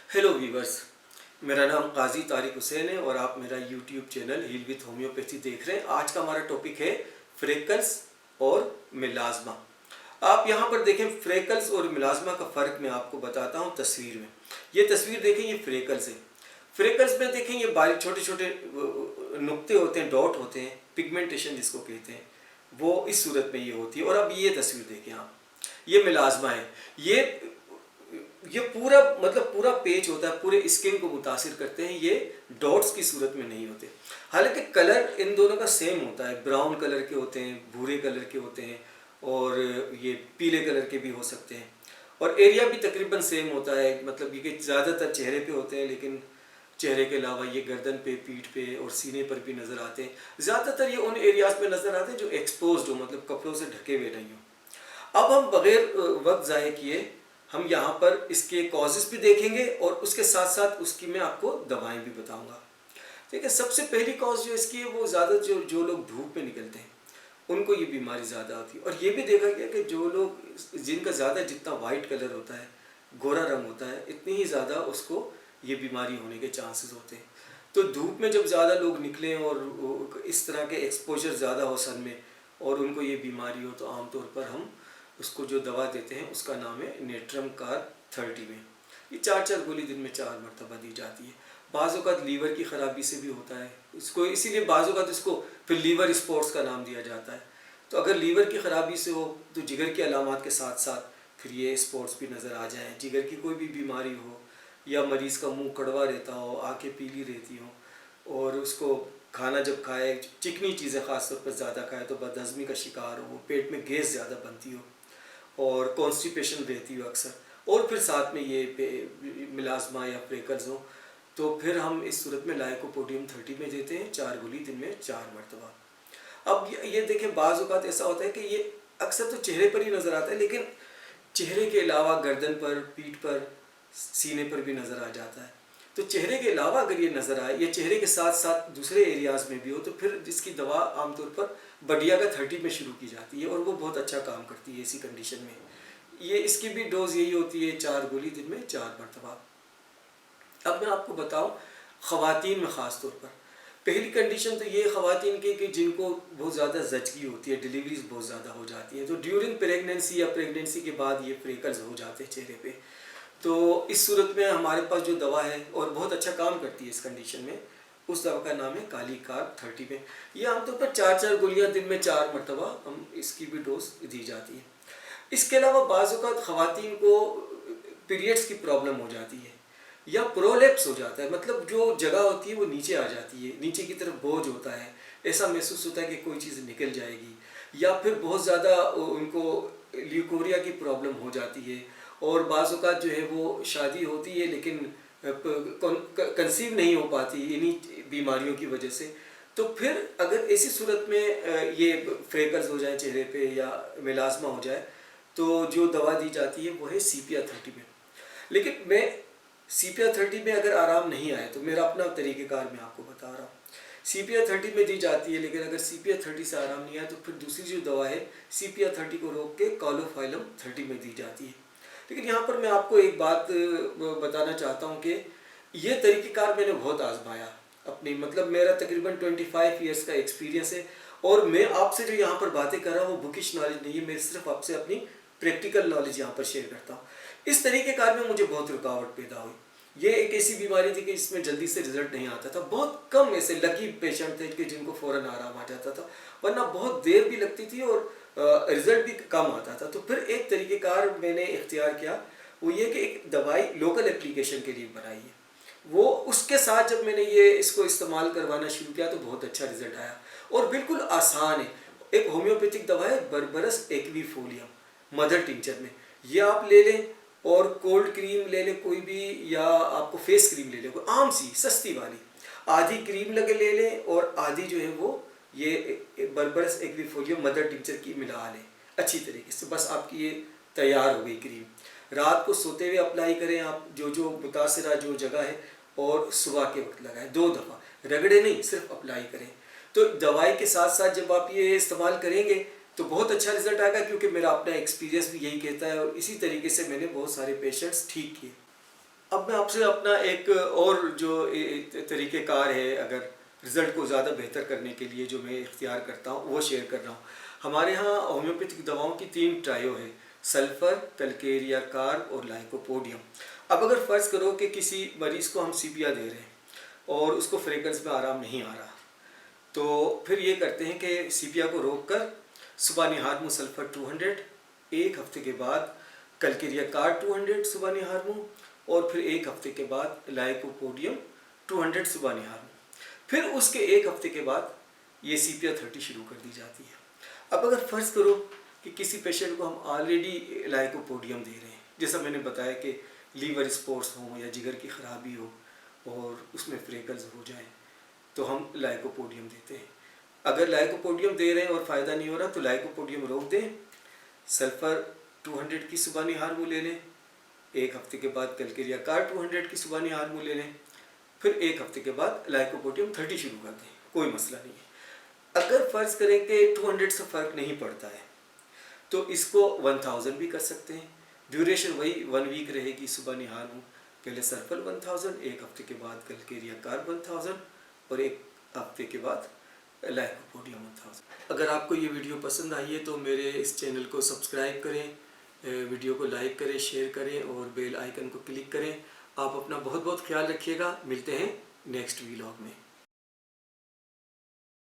Hello viewers, मेरा नाम काजी तारिक हुसैन है और आप मेरा YouTube channel heal with homeopathy देख रहे हैं। आज का हमारा टॉपिक है फ्रेकल्स और मिलाज़्मा। आप यहाँ पर देखें, फ्रेकल्स और मिलाज़्मा का फ़र्क मैं आपको बताता हूँ तस्वीर में। ये तस्वीर देखें, ये फ्रेकल्स है। फ्रेकल्स में देखें, ये बारीक छोटे छोटे नुक्ते होते हैं, डॉट होते हैं, पिगमेंटेशन जिसको कहते हैं, वो इस सूरत में ये होती है। और अब ये तस्वीर देखें आप, ये मिलाज़्मा है। ये पूरा मतलब पूरा पेज होता है, पूरे स्किन को मुतासिर करते हैं। ये डॉट्स की सूरत में नहीं होते। हालांकि कलर इन दोनों का सेम होता है, ब्राउन कलर के होते हैं, भूरे कलर के होते हैं और ये पीले कलर के भी हो सकते हैं। और एरिया भी तकरीबन सेम होता है, मतलब ये ज़्यादातर चेहरे पे होते हैं, लेकिन चेहरे के अलावा ये गर्दन पे, पीठ पे और सीने पर भी नज़र आते हैं। ज़्यादातर ये उन एरियाज़ में नज़र आते हैं जो एक्सपोज्ड हो, मतलब कपड़ों से ढके हुए नहीं हो। अब हम बग़ैर वक्त ज़ाय किए हम यहाँ पर इसके कॉजेज़ भी देखेंगे और उसके साथ साथ उसकी मैं आपको दवाएं भी बताऊंगा। ठीक है, सबसे पहली कॉज जो इसकी है वो ज़्यादा जो लोग धूप में निकलते हैं उनको ये बीमारी ज़्यादा होती है। और ये भी देखा गया कि जो लोग जिनका ज़्यादा जितना वाइट कलर होता है, गोरा रंग होता है, इतनी ही ज़्यादा उसको ये बीमारी होने के चांसेस होते हैं। तो धूप में जब ज़्यादा लोग निकलें और इस तरह के एक्सपोजर ज़्यादा हो सन में और उनको ये बीमारी हो, तो आमतौर पर हम उसको जो दवा देते हैं उसका नाम है नेट्रम कार 30 में। ये 4 गोली दिन में 4 मरतबा दी जाती है। बाज़-औक़ात लीवर की ख़राबी से भी होता है इसको, इसीलिए बाज़-औक़ात इसको फिर लीवर स्पॉट्स का नाम दिया जाता है। तो अगर लीवर की ख़राबी से हो तो जिगर की अलामात के साथ साथ फिर ये स्पॉट्स भी नज़र आ जाएँ। जिगर की कोई भी बीमारी हो या मरीज़ का मुँह कड़वा रहता हो, आँखें पीली रहती हों और उसको खाना जब खाए, चिकनी चीज़ें ख़ास तौर पर ज़्यादा खाए तो बदहज़मी का शिकार हो, पेट में गैस ज़्यादा बनती हो और कॉन्स्टिपेशन रहती हो अक्सर, और फिर साथ में ये मिलाज़्मा या फ्रेकल्स हो, तो फिर हम इस सूरत में लाइकोपोडियम 30 में देते हैं 4 गोली दिन में 4 मरतबा। अब ये देखें, बाज़ औक़ात ऐसा होता है कि ये अक्सर तो चेहरे पर ही नज़र आता है, लेकिन चेहरे के अलावा गर्दन पर, पीठ पर, सीने पर भी नज़र आ जाता है। तो चेहरे के अलावा अगर ये नज़र आए या चेहरे के साथ साथ दूसरे एरियाज़ में भी हो, तो फिर इसकी दवा आमतौर पर बढ़िया का 30 में शुरू की जाती है और वो बहुत अच्छा काम करती है इसी कंडीशन में। ये इसकी भी डोज यही होती है 4 गोली दिन में 4 मरतबा। अब मैं आपको बताऊं, ख़वातीन में ख़ास तौर पर पहली कंडीशन तो ये ख़वातीन की कि जिनको बहुत ज़्यादा ज़चगी होती है, डिलीवरीज बहुत ज़्यादा हो जाती हैं, तो ड्यूरिंग प्रेगनेंसी या प्रेगनेंसी के बाद ये फ्रेकल्स हो जाते हैं चेहरे पे। तो इस सूरत में हमारे पास जो दवा है और बहुत अच्छा काम करती है इस कंडीशन में, उस दवा का नाम है काली कार 30 में। ये आमतौर पर 4 गोलियां दिन में 4 मरतबा हम इसकी भी डोज दी जाती है। इसके अलावा बाज़ औक़ात ख़वातीन को पीरियड्स की प्रॉब्लम हो जाती है या प्रोलैप्स हो जाता है, मतलब जो जगह होती है वो नीचे आ जाती है, नीचे की तरफ बोझ होता है, ऐसा महसूस होता है कि कोई चीज़ निकल जाएगी, या फिर बहुत ज़्यादा उनको ल्यूकोरिया की प्रॉब्लम हो जाती है और बाज़ औक़ात जो है वो शादी होती है लेकिन कंसीव नहीं हो पाती इन्हीं बीमारियों की वजह से। तो फिर अगर ऐसी सूरत में ये फ्रेकल्स हो जाए चेहरे पे या मिलाज़्मा हो जाए, तो जो दवा दी जाती है वो है CPR 30 में। लेकिन मैं CPR 30 में अगर आराम नहीं आए तो मेरा अपना तरीक़ेकार मैं आपको बता रहा हूँ। CPR 30 में दी जाती है, लेकिन अगर CPR 30 से आराम नहीं आए तो फिर दूसरी जो दवा है CPR 30 को रोक के कॉलोफाइलम 30 में दी जाती है। लेकिन यहाँ पर मैं आपको एक बात बताना चाहता हूँ कि ये तरीक़ेकार मैंने बहुत आजमाया अपनी, मतलब मेरा तकरीबन 25 ईयर्स का एक्सपीरियंस है और मैं आपसे जो यहाँ पर बातें कर रहा हूँ वो बुकिश नॉलेज नहीं है, मैं सिर्फ आपसे अपनी प्रैक्टिकल नॉलेज यहाँ पर शेयर करता हूँ। इस तरीक़ेकार में मुझे बहुत रुकावट पैदा हुई। ये एक ऐसी बीमारी थी कि इसमें जल्दी से रिजल्ट नहीं आता था। बहुत कम ऐसे लकी पेशेंट थे कि जिनको फ़ौरन आराम आ जाता था, वरना बहुत देर भी लगती थी और रिज़ल्ट भी कम आता था। तो फिर एक तरीक़ेकार मैंने इख्तियार किया, वो ये कि एक दवाई लोकल एप्लीकेशन के लिए बनाई है। वो उसके साथ जब मैंने ये इसको इस्तेमाल करवाना शुरू किया तो बहुत अच्छा रिज़ल्ट आया और बिल्कुल आसान है। एक होम्योपैथिक दवा है बर्बरस एक्वीफोलियम मदर टिंचर में, ये आप ले लें और कोल्ड क्रीम ले लें कोई भी, या आपको फेस क्रीम ले लें कोई आम सी सस्ती वाली, आधी क्रीम लगे ले लें और आधी जो है वो ये बर्बरस एक्वीफोलियम मदर टिंचर की मिला लें अच्छी तरीके से। बस आपकी ये तैयार हो गई क्रीम। रात को सोते हुए अप्लाई करें आप जो मुतासिरा जो जगह है, और सुबह के वक्त लगाएं 2 दफ़ा, रगड़े नहीं, सिर्फ अप्लाई करें। तो दवाई के साथ साथ जब आप ये इस्तेमाल करेंगे तो बहुत अच्छा रिजल्ट आएगा, क्योंकि मेरा अपना एक्सपीरियंस भी यही कहता है और इसी तरीके से मैंने बहुत सारे पेशेंट्स ठीक किए। अब मैं आपसे अपना एक और जो तरीक़ेकार है, अगर रिज़ल्ट को ज़्यादा बेहतर करने के लिए जो मैं इख्तियार करता हूँ वो शेयर कर रहा हूँ। हमारे यहाँ होम्योपैथिक दवाओं की 3 ट्रायो है, सल्फ़र, कैलकेरिया कार्ब और लाइकोपोडियम। अब अगर फ़र्ज़ करो कि किसी मरीज़ को हम सीपिया दे रहे हैं और उसको फ्रेगरेंस में आराम नहीं आ रहा, तो फिर ये करते हैं कि सीपिया को रोक कर सुबानी हार्मो सल्फ़र 200, एक हफ्ते के बाद कैलकेरिया कार्ब 200 सुबानी हार्मो और फिर एक हफ्ते के बाद लाइकोपोडियम 200 सुबानी हार्मो। फिर उसके एक हफ्ते के बाद ये सीपिया 30 शुरू कर दी जाती है। अब अगर फ़र्ज़ करो कि किसी पेशेंट को हम ऑलरेडी लाइकोपोडियम दे रहे हैं, जैसा मैंने बताया कि लीवर स्पॉट्स हो या जिगर की ख़राबी हो और उसमें फ्रेकल्स हो जाए, तो हम लाइकोपोडियम देते हैं। अगर लाइकोपोडियम दे रहे हैं और फ़ायदा नहीं हो रहा तो लाइकोपोडियम रोक दें, सल्फ़र 200 की सुबानी हार्मो ले लें, एक हफ्ते के बाद कैलकेरिया कार्ब 200 की सुबानी हार्मो ले लें, फिर एक हफ्ते के बाद लाइकोपोडियम 30 शुरू कर दें, कोई मसला नहीं है। अगर फ़र्ज़ करें कि 200 से फ़र्क नहीं पड़ता है तो इसको 1000 भी कर सकते हैं। ड्यूरेशन वही 1 वीक रहेगी। सुबानी हार्मो पहले सल्फ़र 1000, एक हफ्ते के बाद कैलकेरिया कार्ब 1000 और एक हफ्ते के बाद लाइकोपोडियम 1000। अगर आपको ये वीडियो पसंद आई है तो मेरे इस चैनल को सब्सक्राइब करें, वीडियो को लाइक करें, शेयर करें और बेल आइकन को क्लिक करें। आप अपना बहुत बहुत ख्याल रखिएगा। मिलते हैं नेक्स्ट व्लॉग में।